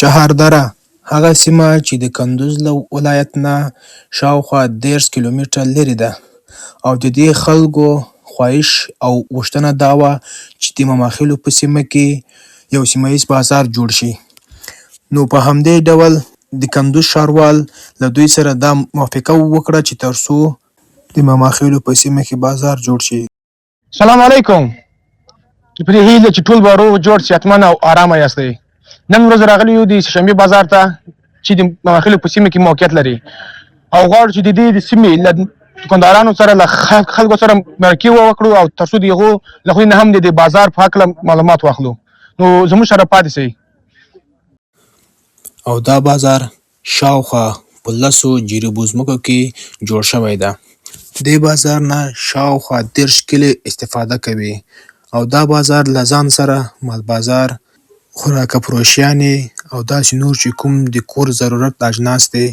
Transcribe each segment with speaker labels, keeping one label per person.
Speaker 1: چهاردره هغه سیمه چې د کندوز له ولایت نه شاوخوا 30 کیلومتره لرې ده او د دې خلکو خواهش او غوښتنه دا وه چې د مماخیلو په سیمه کې یو سیمه ییز بازار جوړ شي. نو په همدې ډول د کندوز ښاروال له دوی سره دا موافقه وکړه چې تر څو د مماخیلو په سیمه کې بازار جوړ شي.
Speaker 2: سلام علیکم. په دې هیله چې ټول به روغ جوړ صحتمند او ارامه یاستئ. نن ورځ راغلي یو د شنبې بازار ته چې د مماخیلو په سیمه کې موقعیت لري او غواړو چې د دې د سیمې له دوکاندارانو سره له خلکو سره مرکې وکړو او تر څو د هغو له خولې نه هم د بازار په هکله معلومات واخلو. نو زموږ سره پاتې شئ.
Speaker 1: او دا بازار شاوخوا په 10 جریبو ځمکو کې جوړ شوی ده. دې بازار نه شاوخوا 30 کلي استفاده کوي او دا بازار له ځان سره مال بازار، خوراکه فروشیانې او داسې نور چې کوم د کور ضرورت اجناس دی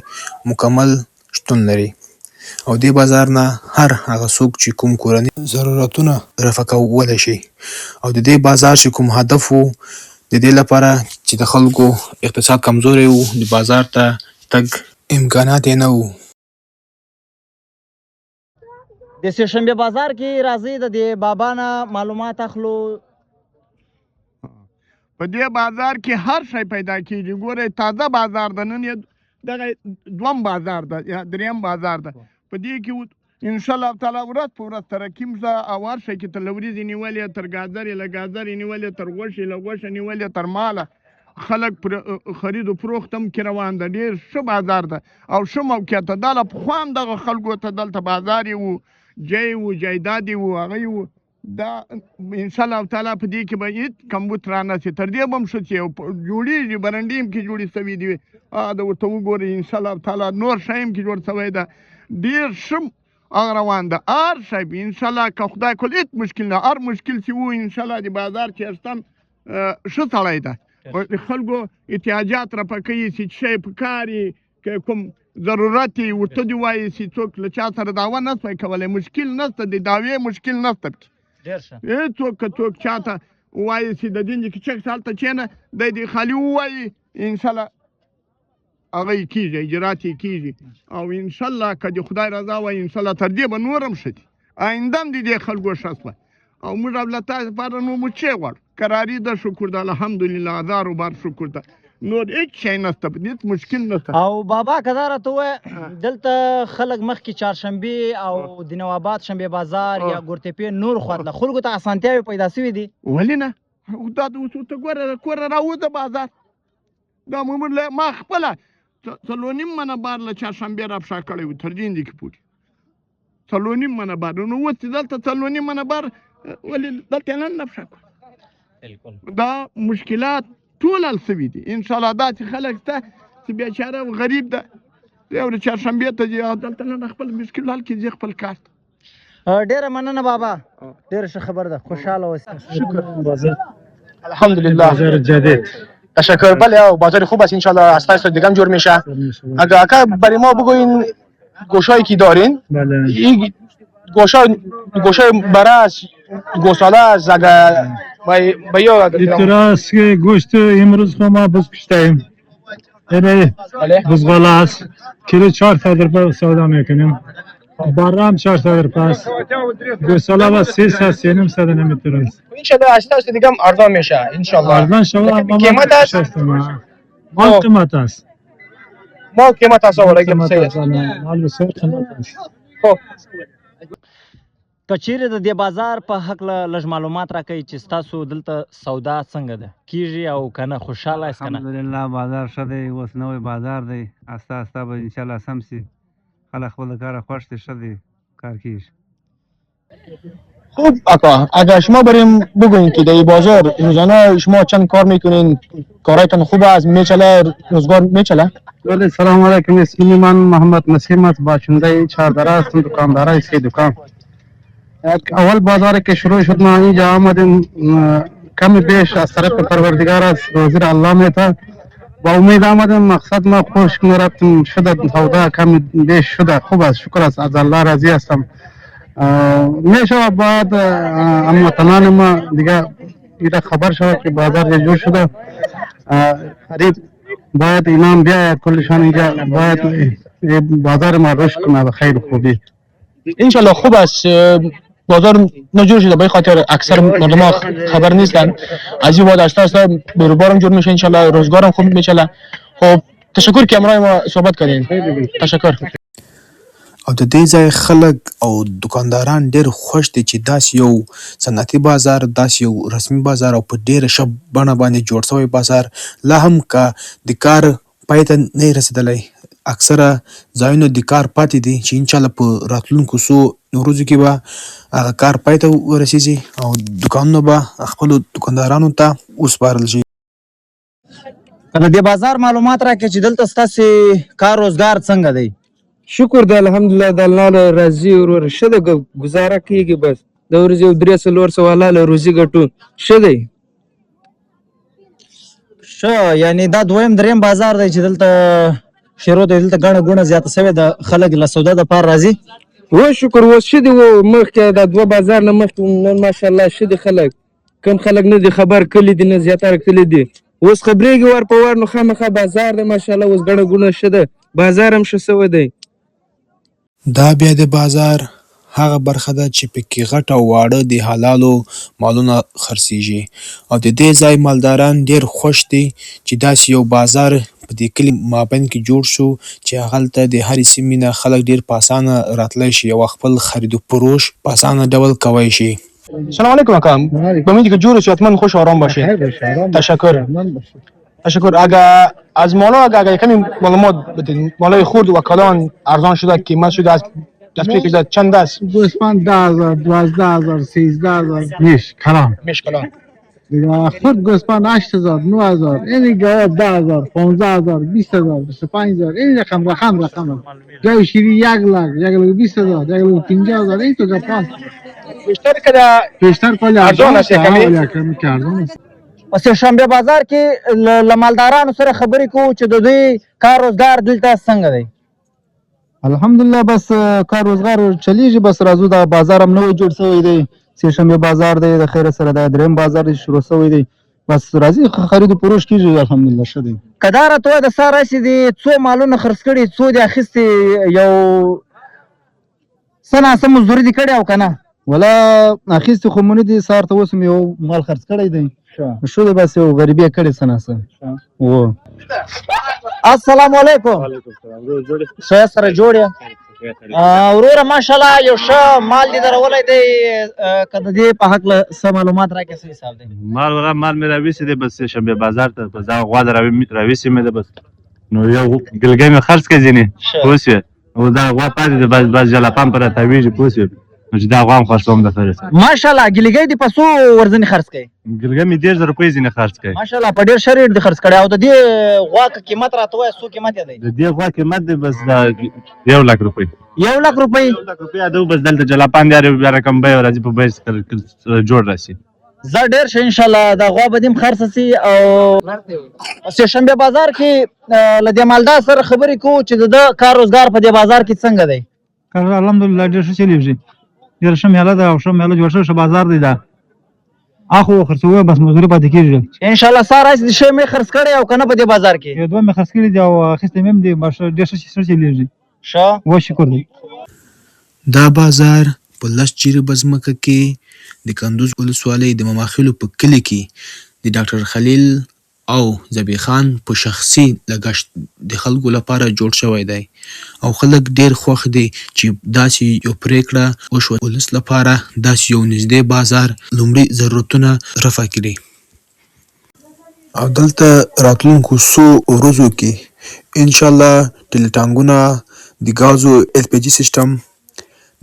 Speaker 1: مکمل شتون لري او دې بازار نه هر هغه څوک چې کوم کورني ضرورتونه رفع کولی شي او د دې بازار چې کوم هدف و د دې لپاره چې د خلکو اقتصاد کمزوری و، د بازار ته تګ امکانات یې نه وو.
Speaker 3: د سهشنبې بازار کې راځي د دې بابا نه معلومات اخلو.
Speaker 4: په دې بازار کې هر شی پیدا کېږي. ګورئ تازه بازار ده، نن یې دغه دوم بازار ده یا دریم بازار ده. په دې کې انشاءالله تعالی ورځ په ورځ ترقیم شه او هر شی کې تر له ورځې نیولې تر ګازرې له ګازرې نیولې تر غوښې له غوښې نیولې تر ماله خلک خرید و فروخت هم کې روان ده. ډېر ښه بازار ده او ښه موقعیت ده. دا له پخوا هم دغه خلکو ته دلته بازار یې و، جای و، جایداد یې و، هغه یې و. دا انشاءالله تعالی په دې کې به هېڅ کمبود رانشي. تر دې به هم ښه چې جوړېږي، برنډې هم کې جوړې شوي دي. دا ورته وګورئ انشاءالله تعالی نور شی هم کې جوړ شوی ده. ډېر ښه روان ده. هر شی انشاءالله که خدای کول هېڅ مشکل نه، هر مشکل چې و انشاءالله د بازار چیرستان ښه سړی ده. د خلکو احتیاجات رفع کوي چې شی په کار یې که کوم ضرورت یې ورته دې وایي چې څوک له چا سره دعوه نه شوی کولی. مشکل نشته، د دعوې مشکل نشته پکې. هېڅوک که څوک چاته وایي چې د دې کې چک هلته کښېنه دی دې خالي ووایي انشاءالله هغه یې کېږي، اجرات یې کېږي او انشاءالله که د خدای رضا وایي انشاءالله تر دې به نور هم ښه دي. آینده هم د دې خلکو ښه شوه او موږ له تاسو لپاره نو مو څه غواړو؟ قراري ده، شکر ده، الحمدلله، هزارو بار شکر ده. نور هېڅ شی نشته، هېڅ مشکل نشته.
Speaker 3: او بابا که دا راته ووایه دلته خلک مخکې چهارشنبې او د نواباد شنبې بازار یا ګورتپې نور خواته له خلکو ته اسانتیاوې پیدا شوي دي؟
Speaker 4: ولې نه؟ دا اوس ورته ګوره له کوره راوځه بازار. دا ما خپله 3.5 منه بار له چهارشنبې رافشا کړی و تر جیندې کې پورې 3.5 منه بار. نو اوس چې دلته 3.5 منه بار ولې دلته نن رافشا کړو؟ دا مشکلات ټول حل شوي دي انشاءالله. دا چې خلک شته چې بیچاره غریب ده یو چهارشنبې ته ځي او دلته نن خپل مشکل حل کړي، ځي خپل کار ته.
Speaker 3: ډېره مننه بابا، ډېره ښه خبر ده، خوشحاله اوسئ.
Speaker 2: الحمدلله.
Speaker 5: بازار جدید.
Speaker 2: تشکر. بله بازار خوب است انشالله. از فصل دیگه هم جور میشه. اگر برای ما بگوین گوشایی که دارین.
Speaker 5: بله.
Speaker 2: این گوشه برس گوساله است. اگر بیا
Speaker 5: اعتراض که گوشت امروز ما بز کشتیم. یعنی بزغاله است. کیلو 400 روپیه سودا میکنیم. برام 400 روپیه است. گوساله و 300 300 نمیتونه.
Speaker 2: انشالله از دیگه هم ارزان میشه انشالله.
Speaker 5: ارزان شما
Speaker 2: قیمت است.
Speaker 5: مال قیمت است.
Speaker 2: مال قیمت است ولی قیمت است.
Speaker 5: مال بسیار قیمت است.
Speaker 2: خب
Speaker 3: که چیرې د دې بازار په هکله لږ معلومات راکوئ چې ستاسو دلته سودا څنګه ده، کیږي او که نه، خوشحاله یاست که نه؟
Speaker 6: الحمدلله بازار ښه دی، اوس نوی بازار دی، استه استه به انشاءالله سم شي. خلک خپل کار خوښ دي، ښه دی، کار کیږي.
Speaker 2: خوب اکا، اگر شما بریم بگوین که در این بازار روزانه شما چند کار میکنین؟ کارایتان خوب است؟ میچله؟ روزگار میچله؟
Speaker 6: بله سلام علیکم. اسمی من محمد نسیم است، باشنده چهاردره هستم، دکاندار است که دکان. اول بازاری که شروع شد ما اینجا آمدیم، کمی بیش از طرف پروردگار است، وزیر الله میته با امید آمدیم. مقصد ما خوش نرفتیم، شده سودا کمی بیش شده، خوب است، شکر است، از الله راضی هستم. میشه بعد هموطنان ما دیگه خبر شد که بازار جور شده، خرید باید ایمان بیاید کلشان اینجا باید بازار ما رشد کنه به خیر و خوبی.
Speaker 2: انشالله خوب است. بازار نجور شده به خاطر اکثر مردم ها خبر نیستن. از این بعد آستا آستا روزگارم جور میشه انشالله، روزگارم خوب میشه. خب تشکر که امروز ما صحبت کردین. تشکر.
Speaker 1: او د دې ځای خلک او دکانداران ډېر خوښ دي چې داسې یو صنعتي بازار، داسې یو رسمي بازار او په ډېره ښه بڼه باندې جوړ شوی بازار لا هم که د کار پای ته نه یې رسېدلی، اکثره ځایونه د کار پاتې دي چې انشاءالله په راتلونکو څو ورځو کې به هغه کار پای ته ورسېږي او دکانونه به خپلو دکاندارانو ته وسپارل شي.
Speaker 3: که د دې بازار معلومات راکړې چې دلته ستاسې کار روزګار څنګه دی؟
Speaker 7: شکر دی الحمدلله د الله له راضي وروره ښه ده ګزاره کېږي بس د ورځې یو 300-400 حلاله روزي ګټو ښه دی.
Speaker 3: ښه، یعنې دا دویم دریم بازار دی چې دلته شروع دی، دلته ګڼه ګوڼه زیاته سوې ده، خلک له سودا دپاره راځي.
Speaker 7: و شکر اوس ښه دي. و مخکې دا 2 بازار نه مخکې نن ماشاءالله ښه دي خلک، کم خلک نه دي خبر کلي دي نه زیاتره کلي دي. اوس خبرېږي ور په ور نو خامخا بازار دی ماشاءالله اوس ګڼه ګوڼه ښه ده، بازار هم ښه سوی دی.
Speaker 1: دا بیا د بازار هغه برخه ده چې پکې غټ او واړه د حلالو مالونه خرڅېږي او د دې ځای مالداران ډېر خوښ دي چې داسې یو بازار په دې کلي مابین کې جوړ شو چې هغلته د هرې سیمې نه خلک ډېر په اسانه راتلی شي او خپل خرید و فروش په اسانه ډول کوی شي.
Speaker 2: سلام علیکم اکا. امید که جور شد حتما خوش آرام باشه. تشکر. تشکر. از مالا اگر کمی معلومات بدین، مالای خرد و کلان ارزان شده، قیمت شده از دستوری که چند است؟
Speaker 6: گوسفند 10,000 12,000 13,000 میش کلان دیگه. خود گوسفند 8,000 9,000 این گاو 10,000 15,000 20,000 25,000 این رقم گاو شیری 1,00,000 1,20,000 1,50,000 این تو گپان
Speaker 2: بیشتر که
Speaker 6: بیشتر کلی
Speaker 2: ارزان است کمی
Speaker 6: ارزان است.
Speaker 3: په سهشنبې بازار کې له مالدارانو سره خبرې کوو چې د دوی کار روزګار دلته څنګه دی؟
Speaker 8: الحمدلله بس کار روزګار چلیږي، بس راځو دا بازار هم نوی جوړ شوی دی، سهشنبې بازار دی د خیر سره دا دریم بازار دی شروع شوی دی، بس راځي خرید و فروش کیږي الحمدلله ښه دی.
Speaker 3: که دا راته وایه د سهار راشي دي څو مالونه خرڅ کړي، څو دې اخیستې، یو څه ناڅه مزدوري دې کړې او که نه؟
Speaker 8: ولا اخیستې خو مو نه دي، سهار ته اوس مې یو مال خرڅ کړی دی ښه دی، بس یو غریبي یې کړې څه ناڅه.
Speaker 3: السلام علیکم. ښه سره جوړ یې وروره ماشاءالله یو ښه مال دې درولی دی، که د دې په هکله څه معلومات راکړې څه حساب دی؟
Speaker 9: مال مې راویستی دی بس سهشنبې بازار ته، بس دغه غوا راویستی مې ده بس، نو یو ګلګۍ مې خرڅ کړې ځینې پوه شوې، او دغه غوا پاتې دی بس جلپان پرې تاویږي پوه شوې، نو چې دا غوا هم خرڅوم درته.
Speaker 3: ماشاءالله ګلګۍ دې په څو ورځنې خرڅ کړې؟
Speaker 9: ګلګۍ مې 1,000 روپۍ ځینې خرڅ کړې.
Speaker 3: ماشاءالله په ډېر ښه ریټ دې خرڅ کړی. او د دې غوا که قیمت راته وایه څو قیمت یې دی؟
Speaker 9: د دې غوا قیمت دی بس 1,00,000 روپۍ.
Speaker 3: 1,00,000 روپۍ؟
Speaker 9: 1,00,000 روپۍ اده بس دلته جلپان دی بیا رقم بیه راځي په بیه جوړ راشي.
Speaker 3: زه ډېر ښه انشاءالله دا غوا به دې هم خرڅه سي. او سهشنبې بازار کې له دې مالدار سره خبرې کوو چې د ده کار روزګار په دې بازار کې څنګه دی؟
Speaker 5: الحمدلله ډېر ښه چلیږي، ډېره ښه میله ده او ښه میله جوړ شوی ښه بازار دی. دا اخو خرڅوي بس مزدوري پاتې کېږي.
Speaker 3: انشاءالله سهار راشي د ښه مې خرڅ کړی او که نه په دې بازار کې؟
Speaker 5: یو 2 مې خرڅ کړي دي او اخیستی مې هم دي، بس ډېر ښه چلیږي.
Speaker 3: ښه
Speaker 5: و شکر دی.
Speaker 1: دا بازار په 10 جریبه ځمکه کې د کندوز ولسوالۍ د مماخیلو په کلي کې د ډاکټر خلیل او ذبیح خان په شخصي لګښت د خلکو لپاره جوړ شوی دی او خلک ډېر خوښ دي چې داسې یو پرېکړه وشوه ولس لپاره داسې یو نږدې بازار لومړي ضرورتونه رفع کړي. او دلته راتلونکو څو ورځو کې انشاءالله ټیلیټانګونه، د ګازو LPG سیسټم،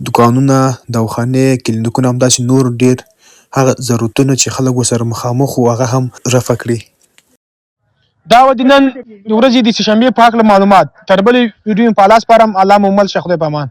Speaker 1: دکانونه، دواخانې، کلینیکونه، همداسې نور ډېر هغه ضرورتونه چې خلک ورسره مخامخ وو هغه هم رفع کړي.
Speaker 2: دا و د نن ورځې د سهشنبې په هکله معلومات. تر بلې ویډیو په لاس سپارم. الله مو مل شه، خدای په امان.